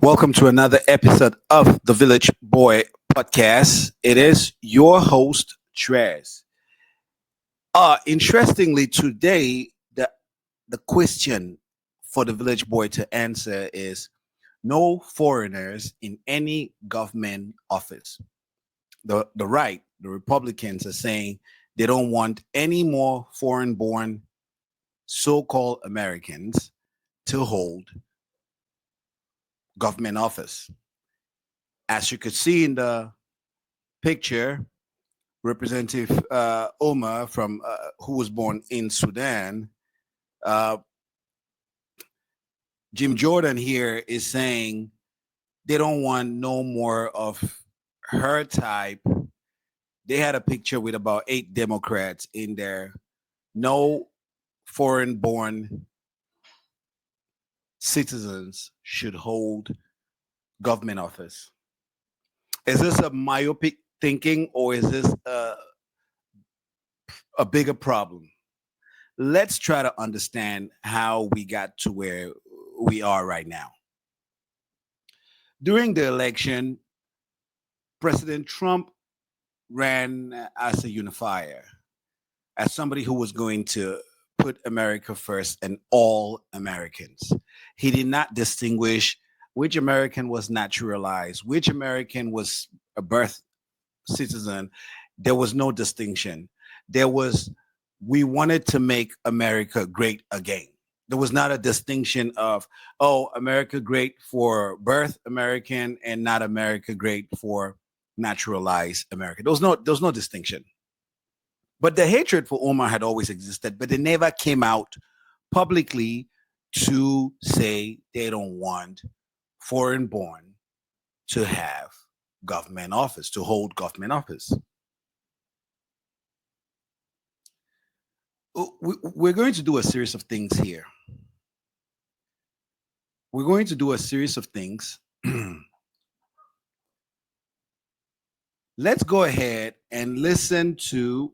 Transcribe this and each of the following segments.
Welcome to another episode of the Village Boy podcast. It is your host, Trez. Interestingly, today the question for the Village Boy to answer is no foreigners in any government office. The right, the Republicans are saying they don't want any more foreign-born so-called Americans to hold government office. As you could see in the picture, Representative Omar from who was born in Sudan, uh, Jim Jordan here is saying they don't want no more of her type. They had a picture with about 8 Democrats in there. No foreign-born citizens should hold government office. Is this a myopic thinking or is this a bigger problem? Let's try to understand how we got to where we are right now. During the election, President Trump ran as a unifier, as somebody who was going to put America first and all Americans. He did not distinguish which American was naturalized, which American was a birth citizen. There was no distinction. We wanted to make America great again. There was not a distinction of, oh, America great for birth American and not America great for naturalized American. There was no distinction. But the hatred for Omar had always existed, but it never came out publicly to say they don't want foreign born to have government office, to hold government office. We're going to do a series of things here. We're going to do a series of things. Let's go ahead and listen to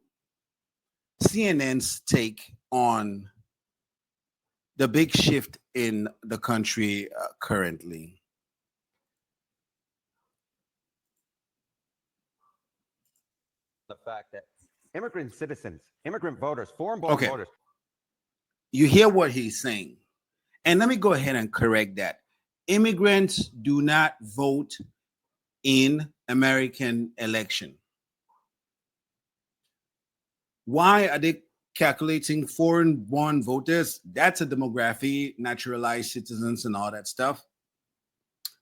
CNN's take on the big shift in the country currently. The fact that immigrant citizens, immigrant voters, foreign-born voters. You hear what he's saying. And let me go ahead and correct that. Immigrants do not vote in American election. Why are they calculating foreign-born voters? That's a demography, naturalized citizens and all that stuff.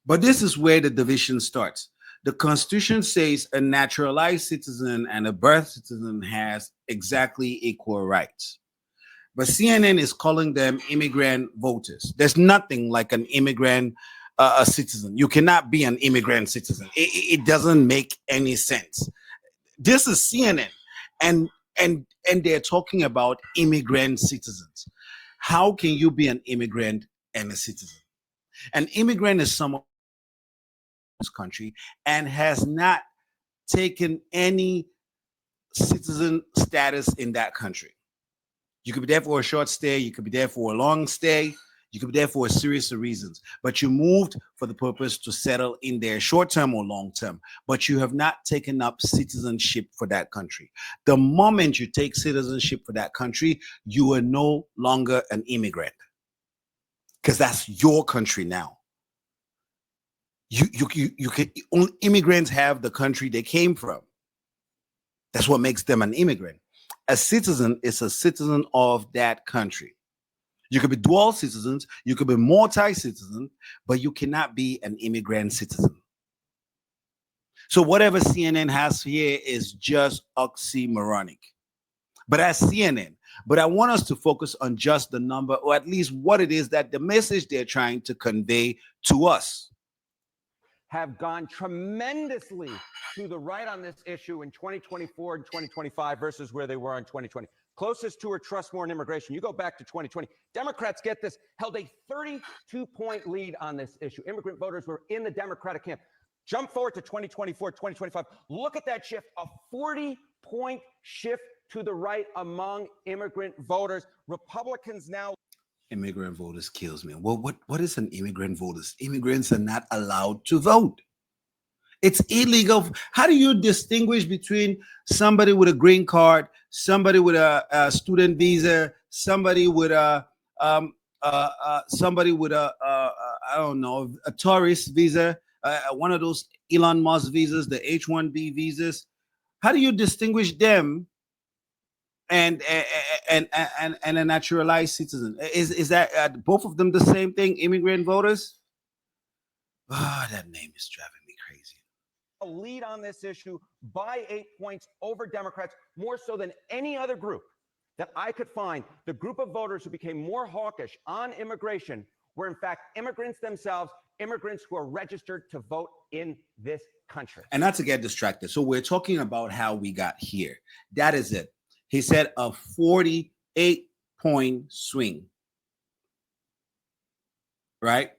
But this is where the division starts. The Constitution says a naturalized citizen and a birth citizen has exactly equal rights. But CNN is calling them immigrant voters. There's nothing like an immigrant a citizen. You cannot be an immigrant citizen. It doesn't make any sense. This is CNN, and they're talking about immigrant citizens. How can you be an immigrant and a citizen? An immigrant is someone in this country and has not taken any citizen status in that country. You could be there for a short stay. You could be there for a long stay. You could be there for a series of reasons. But you moved for the purpose to settle in there short term or long term. But you have not taken up citizenship for that country. The moment you take citizenship for that country, you are no longer an immigrant. Because that's your country now. You can only immigrants have the country they came from. That's what makes them an immigrant. A citizen is a citizen of that country. You could be dual citizens, you could be multi-citizen, but you cannot be an immigrant citizen. So whatever CNN has here is just oxymoronic. But that's CNN. But I want us to focus on just the number, or at least what it is that the message they're trying to convey to us. Have gone tremendously to the right on this issue in 2024 and 2025 versus where they were in 2020. Closest to or trust more in immigration. You go back to 2020. Democrats, get this, held a 32-point lead on this issue. Immigrant voters were in the Democratic camp. Jump forward to 2024, 2025. Look at that shift, a 40-point shift to the right among immigrant voters. Republicans now. Immigrant voters kills me. Well, what is an immigrant voters? Immigrants are not allowed to vote. It's illegal. How do you distinguish between somebody with a green card, somebody with a student visa, um, somebody with I don't know, a tourist visa, one of those Elon Musk visas, the H-1B visas? How do you distinguish them and and a naturalized citizen? Is that both of them the same thing? Immigrant voters? Ah, that name is driving me crazy. A lead on this issue by 8 points over Democrats, more so than any other group that I could find. The group of voters who became more hawkish on immigration were, in fact, immigrants themselves, immigrants who are registered to vote in this country. And not to get distracted. So we're talking about how we got here. That is it. He said a 48-point swing. Right?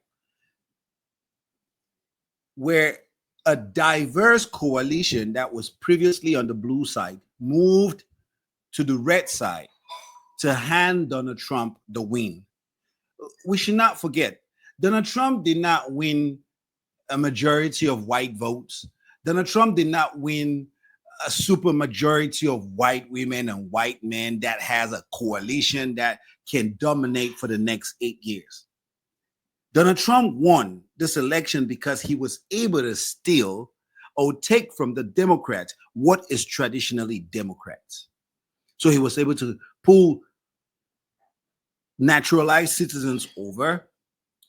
Where a diverse coalition that was previously on the blue side moved to the red side to hand Donald Trump the win. We should not forget, Donald Trump did not win a majority of white votes. Donald Trump did not win a super majority of white women and white men that has a coalition that can dominate for the next 8 years. Donald Trump won this election because he was able to steal or take from the Democrats what is traditionally Democrats. So he was able to pull naturalized citizens over,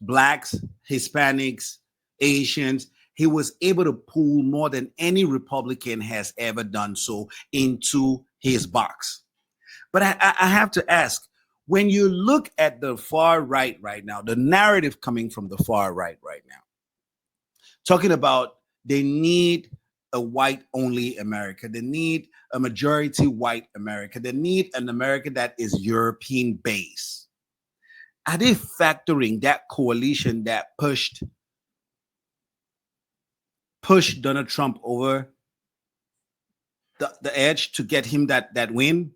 blacks, Hispanics, Asians. He was able to pull more than any Republican has ever done so into his box. But I have to ask, when you look at the far right right now, the narrative coming from the far right now, talking about they need a white-only America, they need a majority white America, they need an America that is European-based. Are they factoring that coalition that pushed Donald Trump over the edge to get him that win?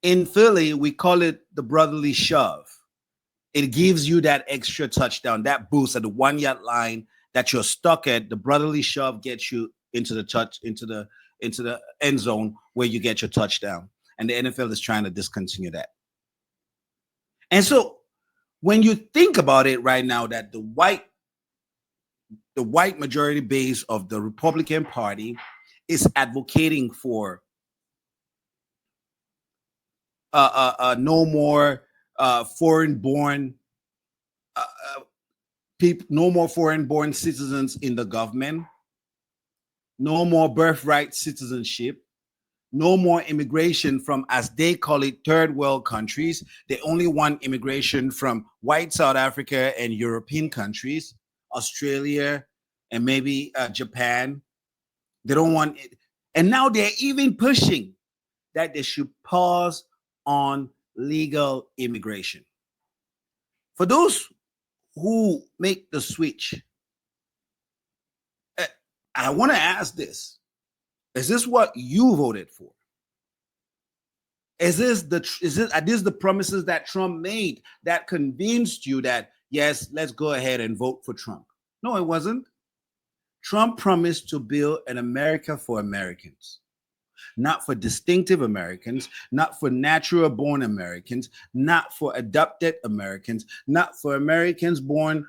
In Philly, we call it the brotherly shove. It gives you that extra touchdown, that boost at the 1 yard line that you're stuck at. The brotherly shove gets you into the end zone where you get your touchdown. And the NFL is trying to discontinue that. And so when you think about it right now, that the white majority base of the Republican Party is advocating for no more foreign-born people, no more foreign-born citizens in the government, no more birthright citizenship, no more immigration from, as they call it, third world countries. They only want immigration from white South Africa and European countries, Australia, and maybe Japan. They don't want it. And now they're even pushing that they should pause on legal immigration. For those who make the switch, I want to ask this. Is this what you voted for? Are these the promises that Trump made that convinced you that, yes, let's go ahead and vote for Trump? No, it wasn't. Trump promised to build an America for Americans. Not for distinctive Americans, not for natural born Americans, not for adopted Americans, not for Americans born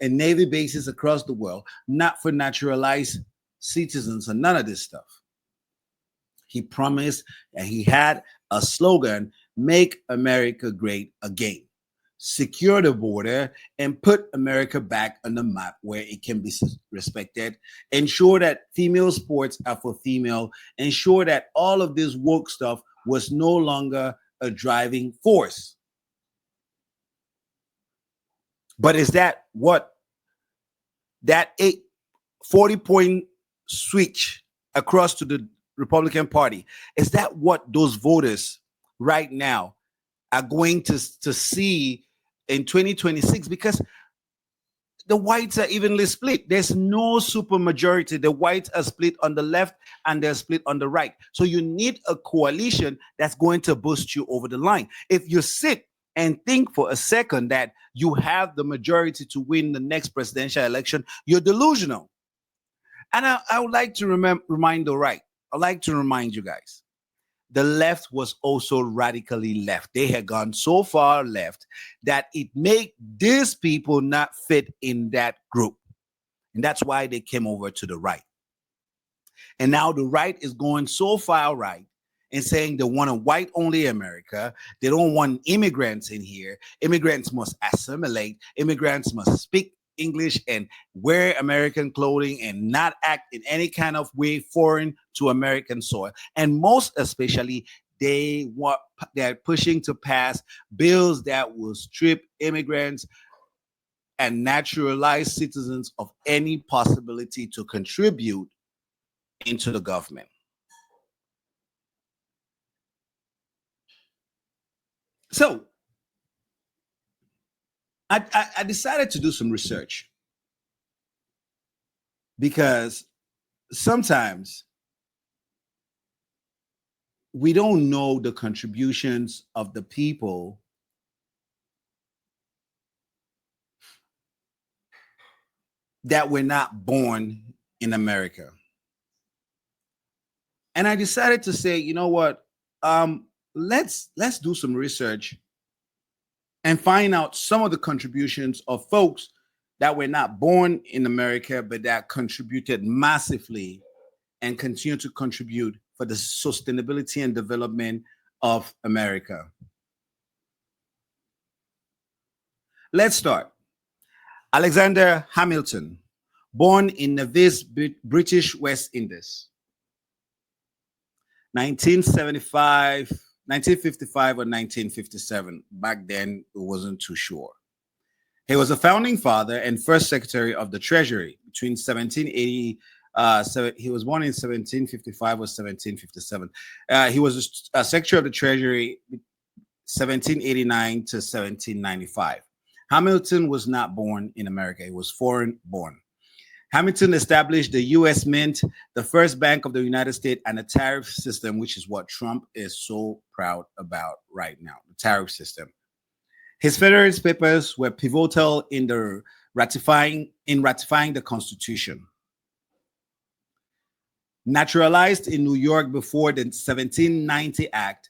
in Navy bases across the world, not for naturalized citizens, and none of this stuff. He promised, and he had a slogan: make America great again. Secure the border and put America back on the map where it can be respected. Ensure that female sports are for female. Ensure that all of this woke stuff was no longer a driving force. But is that what that 40-point switch across to the Republican Party, is that what those voters right now are going to see in 2026? Because the whites are evenly split. There's no super majority. The whites are split on the left and they're split on the right. So you need a coalition that's going to boost you over the line. If you sit and think for a second that you have the majority to win the next presidential election, you're delusional. And I would like to remind the right. I'd like to remind you guys, the left was also radically left. They had gone so far left that it made these people not fit in that group. And that's why they came over to the right. And now the right is going so far right and saying they want a white only America. They don't want immigrants in here. Immigrants must assimilate. Immigrants must speak English and wear American clothing and not act in any kind of way foreign to American soil. And most especially, they're pushing to pass bills that will strip immigrants and naturalized citizens of any possibility to contribute into the government. So I decided to do some research because sometimes we don't know the contributions of the people that were not born in America. And I decided to say, you know what? Let's do some research and find out some of the contributions of folks that were not born in America, but that contributed massively and continue to contribute for the sustainability and development of America. Let's start. Alexander Hamilton, born in Nevis, British West Indies, 1975, 1955 or 1957. Back then, it wasn't too sure. He was a founding father and first secretary of the Treasury between 1780. He was born in 1755 or 1757. He was a secretary of the Treasury 1789 to 1795. Hamilton was not born in America. He was foreign born. Hamilton established the U.S. Mint, the first bank of the United States, and a tariff system, which is what Trump is so proud about right now, the tariff system. His Federalist Papers were pivotal in ratifying the Constitution. Naturalized in New York before the 1790 Act,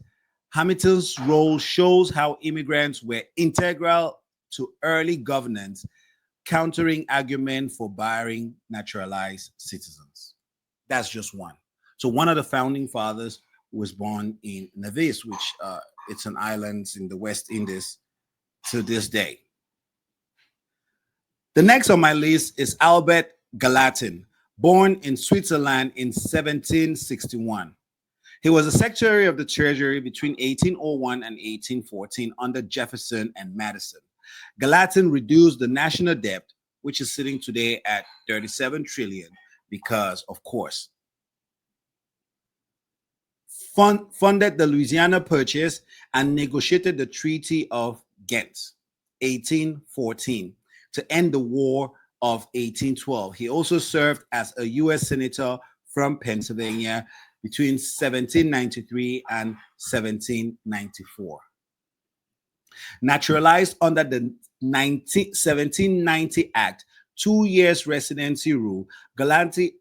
Hamilton's role shows how immigrants were integral to early governance, countering argument for barring naturalized citizens. That's just one. So one of the founding fathers was born in Nevis, which it's an island in the West Indies to this day. The next on my list is Albert Gallatin, born in Switzerland in 1761. He was a Secretary of the Treasury between 1801 and 1814 under Jefferson and Madison. Gallatin reduced the national debt, which is sitting today at 37 trillion, because, of course, funded the Louisiana Purchase and negotiated the Treaty of Ghent, 1814, to end the War of 1812. He also served as a U.S. Senator from Pennsylvania between 1793 and 1794. Naturalized under the 1790 Act, 2 years residency rule, Gallatin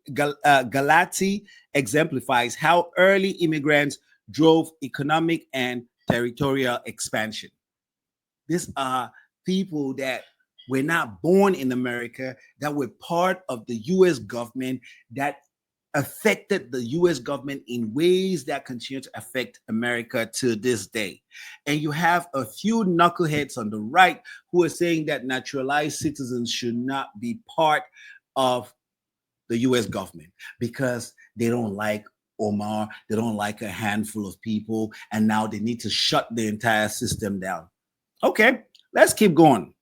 exemplifies how early immigrants drove economic and territorial expansion. These are people that were not born in America, that were part of the U.S. government, that affected the U.S. government in ways that continue to affect America to this day. And you have a few knuckleheads on the right who are saying that naturalized citizens should not be part of the U.S. government because they don't like Omar, they don't like a handful of people, and now they need to shut the entire system down. Okay, let's keep going.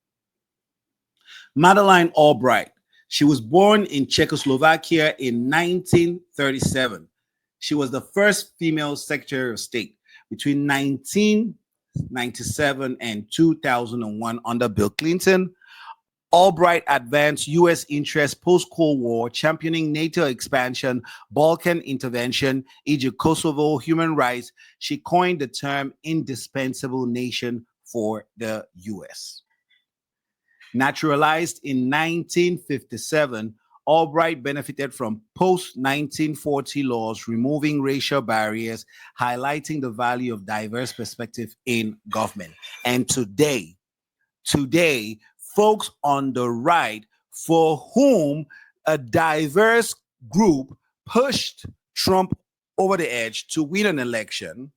Madeleine Albright. She was born in Czechoslovakia in 1937. She was the first female Secretary of State between 1997 and 2001 under Bill Clinton. Albright advanced U.S. interests post-Cold War, championing NATO expansion, Balkan intervention, Egypt, Kosovo, human rights. She coined the term indispensable nation for the U.S. Naturalized in 1957, Albright benefited from post-1940 laws removing racial barriers, highlighting the value of diverse perspective in government. And today, folks on the right for whom a diverse group pushed Trump over the edge to win an election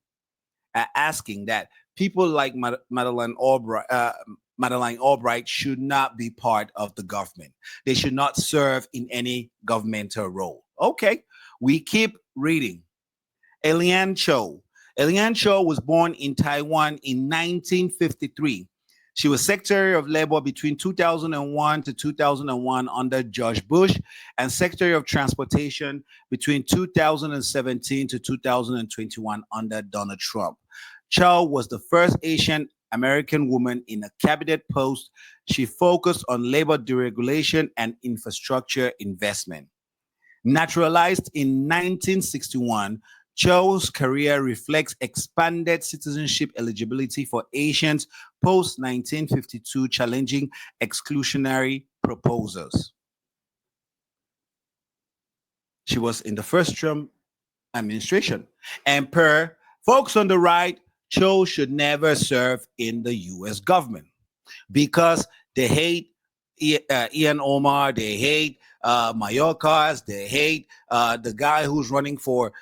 are asking that people like Madeleine Albright should not be part of the government. They should not serve in any governmental role. Okay, we keep reading. Eliane Cho. Eliane Cho was born in Taiwan in 1953. She was Secretary of Labor between 2001 to 2001 under George Bush and Secretary of Transportation between 2017 to 2021 under Donald Trump. Cho was the first Asian American woman in a cabinet post. She focused on labor deregulation and infrastructure investment. Naturalized in 1961, Cho's career reflects expanded citizenship eligibility for Asians post 1952, challenging exclusionary proposals. She was in the first Trump administration. And per folks on the right, Cho should never serve in the US government because they hate Ian Omar, they hate Mayorkas, they hate the guy who's running for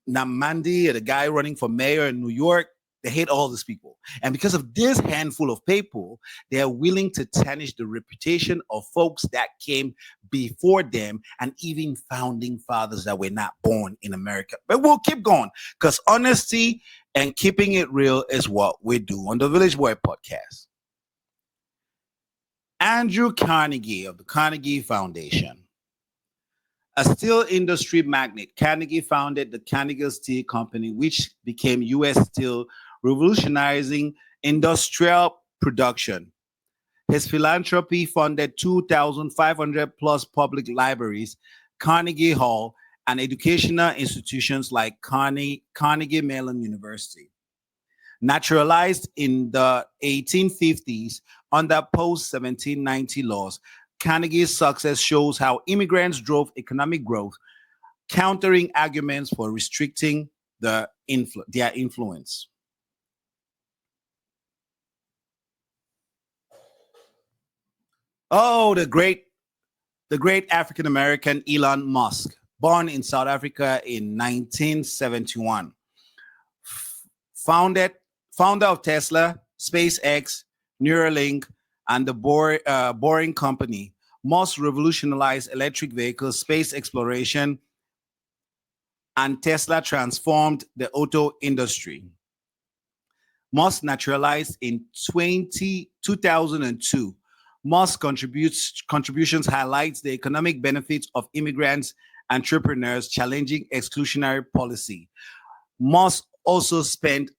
Namandi, the guy running for mayor in New York. They hate all these people. And because of this handful of people, they are willing to tarnish the reputation of folks that came before them and even founding fathers that were not born in America. But we'll keep going because honesty and keeping it real is what we do on the Villageboy podcast. Andrew Carnegie of the Carnegie Foundation. A steel industry magnate, Carnegie founded the Carnegie Steel Company, which became U.S. Steel, revolutionizing industrial production. His philanthropy funded 2,500 plus public libraries, Carnegie Hall, and educational institutions like Carnegie Mellon University. Naturalized in the 1850s under post-1790 laws, Carnegie's success shows how immigrants drove economic growth, countering arguments for restricting their influence. Oh, the great African American Elon Musk, born in South Africa in 1971, founder of Tesla, SpaceX, Neuralink, and the Boring Company. Musk revolutionized electric vehicles, space exploration, and Tesla transformed the auto industry. Musk naturalized in 2002. Musk's contributions highlights the economic benefits of immigrants, entrepreneurs challenging exclusionary policy. Musk also spent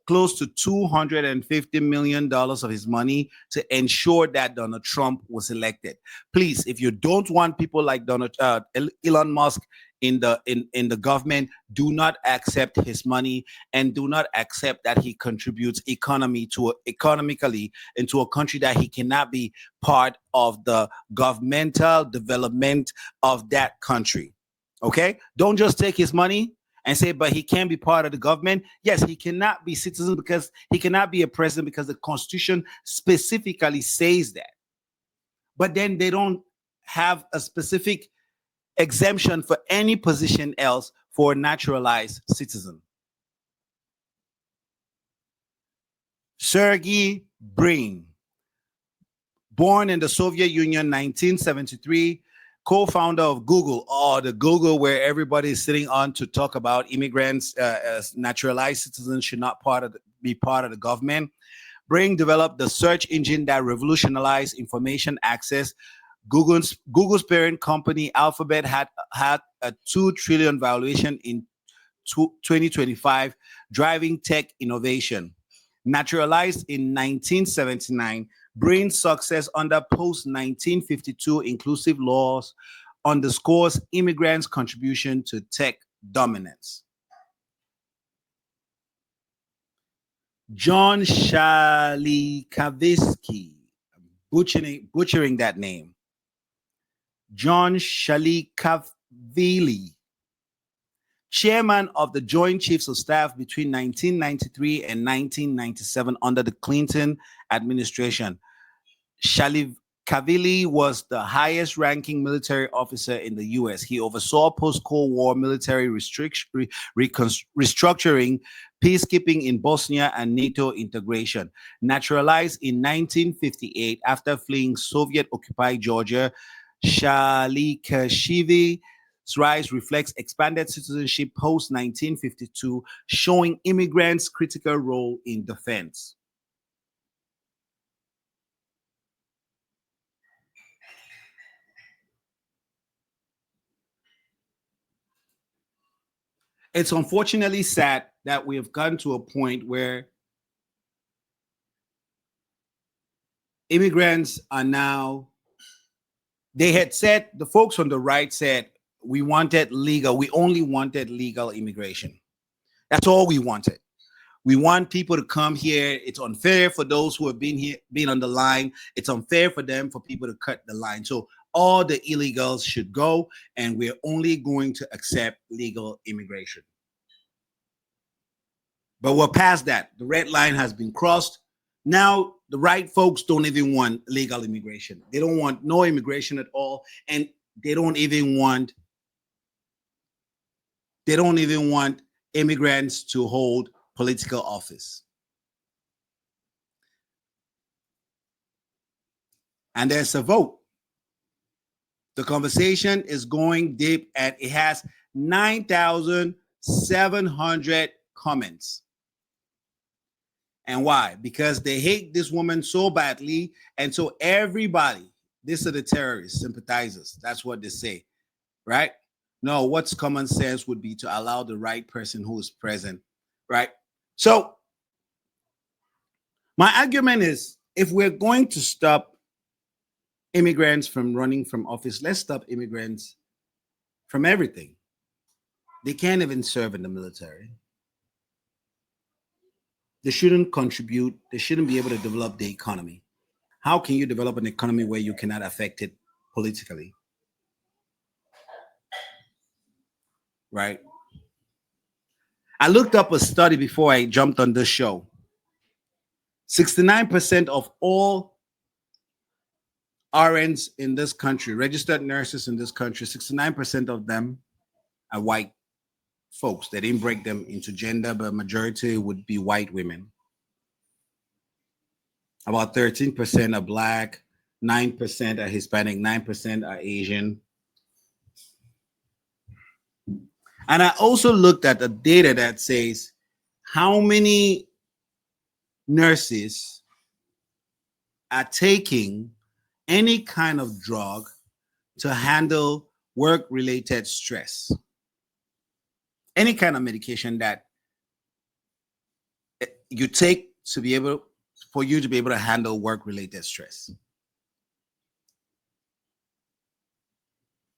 close to $250 million of his money to ensure that Donald Trump was elected. Please, if you don't want people like Elon Musk in the government, do not accept his money and do not accept that he contributes economically into a country that he cannot be part of the governmental development of that country. Okay? Don't just take his money and say, but he can't be part of the government. Yes, he cannot be citizen because he cannot be a president because the Constitution specifically says that. But then they don't have a specific exemption for any position else for a naturalized citizen. Sergey Brin, born in the Soviet Union, 1973, co-founder of Google, or the Google where everybody is sitting on to talk about immigrants as naturalized citizens should not be part of the government. Brin developed the search engine that revolutionized information access. Google's parent company Alphabet had a $2 trillion valuation in 2025, driving tech innovation. Naturalized in 1979, Brin's success under post-1952 inclusive laws underscores immigrants' contribution to tech dominance. John Shalikavsky, butchering that name. John Shalikavili, chairman of the Joint Chiefs of Staff between 1993 and 1997 under the Clinton administration. Shalikavili was the highest ranking military officer in the U.S. He oversaw post-Cold War military restructuring, peacekeeping in Bosnia, and NATO integration. Naturalized in 1958 after fleeing Soviet-occupied Georgia, Shalikashvili's rise reflects expanded citizenship post 1952, showing immigrants' critical role in defense. It's unfortunately sad that we have gotten to a point where immigrants are now, they had said, the folks on the right said, we only wanted legal immigration. That's all we wanted. We want people to come here. It's unfair for those who have been on the line. It's unfair for people to cut the line. So all the illegals should go, and we're only going to accept legal immigration. But we're past that. The red line has been crossed. Now the right folks don't even want legal immigration. They don't want no immigration at all, and they don't even want immigrants to hold political office. And there's a vote. The conversation is going deep, and it has 9,700 comments. And why? Because they hate this woman so badly. And so everybody, these are the terrorists, sympathizers. That's what they say, right? No, what's common sense would be to allow the right person who is present, right? So my argument is, if we're going to stop immigrants from running from office, let's stop immigrants from everything. They can't even serve in the military. They shouldn't contribute. They shouldn't be able to develop the economy. How can you develop an economy where you cannot affect it politically? Right? I looked up a study before I jumped on this show. 69% of all RNs in this country, registered nurses in this country, 69% of them are white folks. They didn't break them into gender, but majority would be white women. About 13% are Black, 9% are Hispanic, 9% are Asian. And I also looked at the data that says how many nurses are taking any kind of drug to handle work-related stress. Any kind of medication that you take for you to be able to handle work-related stress.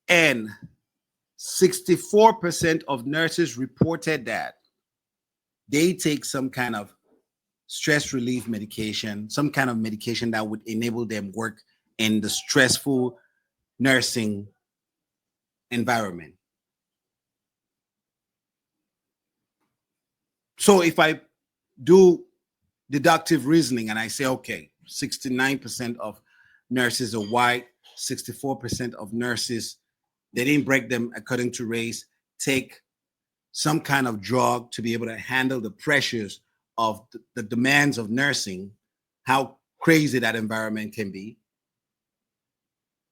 And 64% of nurses reported that they take some kind of stress relief medication, some kind of medication that would enable them work in the stressful nursing environment. So if I do deductive reasoning and I say, okay, 69% of nurses are white, 64% of nurses, they didn't break them according to race, take some kind of drug to be able to handle the pressures of the demands of nursing, how crazy that environment can be.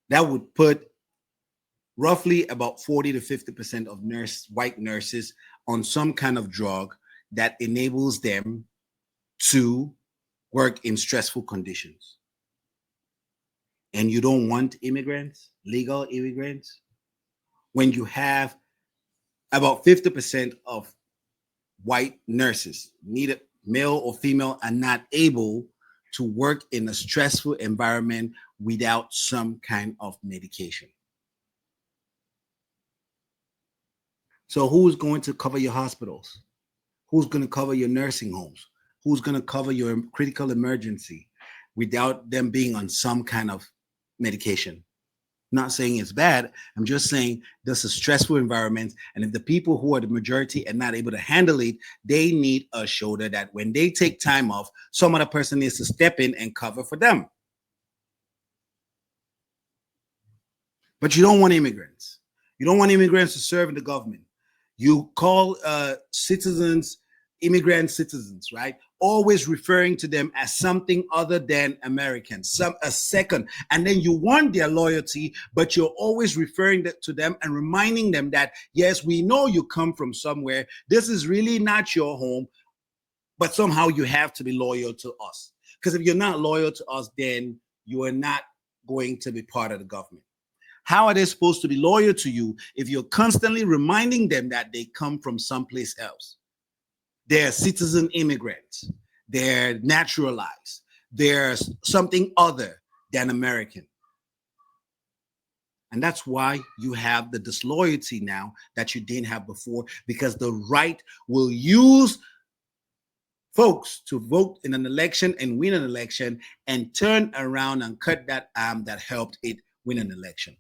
That would put roughly about 40 to 50% of white nurses on some kind of drug that enables them to work in stressful conditions. And you don't want immigrants, legal immigrants, when you have about 50% of white nurses, neither male or female, are not able to work in a stressful environment without some kind of medication. So who's going to cover your hospitals? Who's going to cover your nursing homes? who's going to cover your critical emergency without them being on some kind of medication. Not saying it's bad. I'm just saying this is a stressful environment. And if the people who are the majority are not able to handle it, they need a shoulder that when they take time off, some other person needs to step in and cover for them. But you don't want immigrants. You don't want immigrants to serve in the government. You call citizens, immigrant citizens, right? Always referring to them as something other than Americans, a second. And then you want their loyalty, but you're always referring to them and reminding them that, yes, we know you come from somewhere. This is really not your home, but somehow you have to be loyal to us. Because if you're not loyal to us, then you are not going to be part of the government. How are they supposed to be loyal to you if you're constantly reminding them that they come from someplace else? They're citizen immigrants. They're naturalized. They're something other than American. And that's why you have the disloyalty now that you didn't have before, because the right will use folks to vote in an election and win an election and turn around and cut that arm that helped it win an election.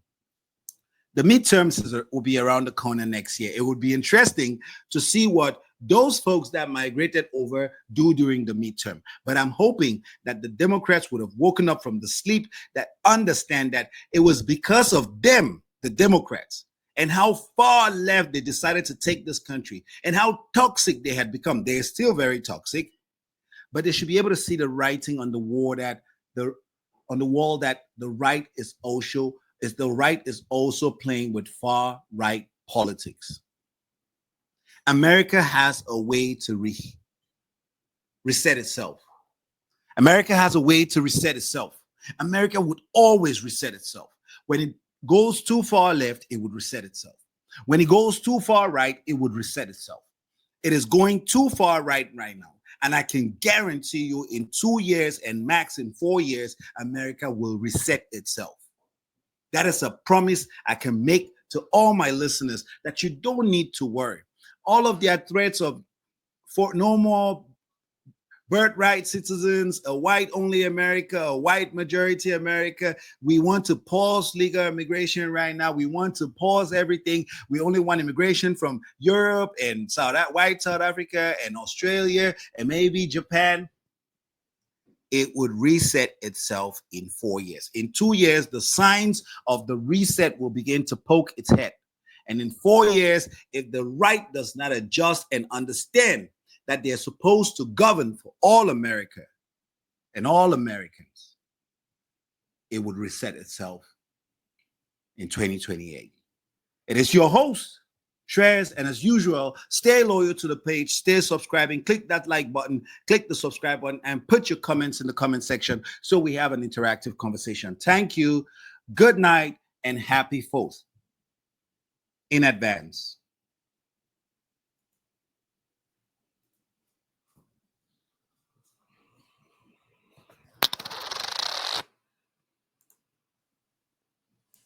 The midterms will be around the corner next year. It would be interesting to see what those folks that migrated over do during the midterm. But I'm hoping that the Democrats would have woken up from the sleep, that understand that it was because of them, the Democrats, and how far left they decided to take this country and how toxic they had become. They're still very toxic, but they should be able to see the writing on the wall that the right is also playing with far right politics. America has a way to reset itself. America has a way to reset itself. America would always reset itself. When it goes too far left, it would reset itself. When it goes too far right, it would reset itself. It is going too far right now. And I can guarantee you in 2 years and max in 4 years, America will reset itself. That is a promise I can make to all my listeners, that you don't need to worry. All of their threats of for no more birthright citizens, a white-only America, a white majority America. We want to pause legal immigration right now. We want to pause everything. We only want immigration from Europe and white South Africa and Australia and maybe Japan. It would reset itself in 4 years. In 2 years, the signs of the reset will begin to poke its head. And in 4 years, if the right does not adjust and understand that they're supposed to govern for all America and all Americans, it would reset itself in 2028. It is your host, Shrez, and as usual, stay loyal to the page, stay subscribing, click that like button, click the subscribe button, and put your comments in the comment section so we have an interactive conversation. Thank you, good night, and happy 4th in advance.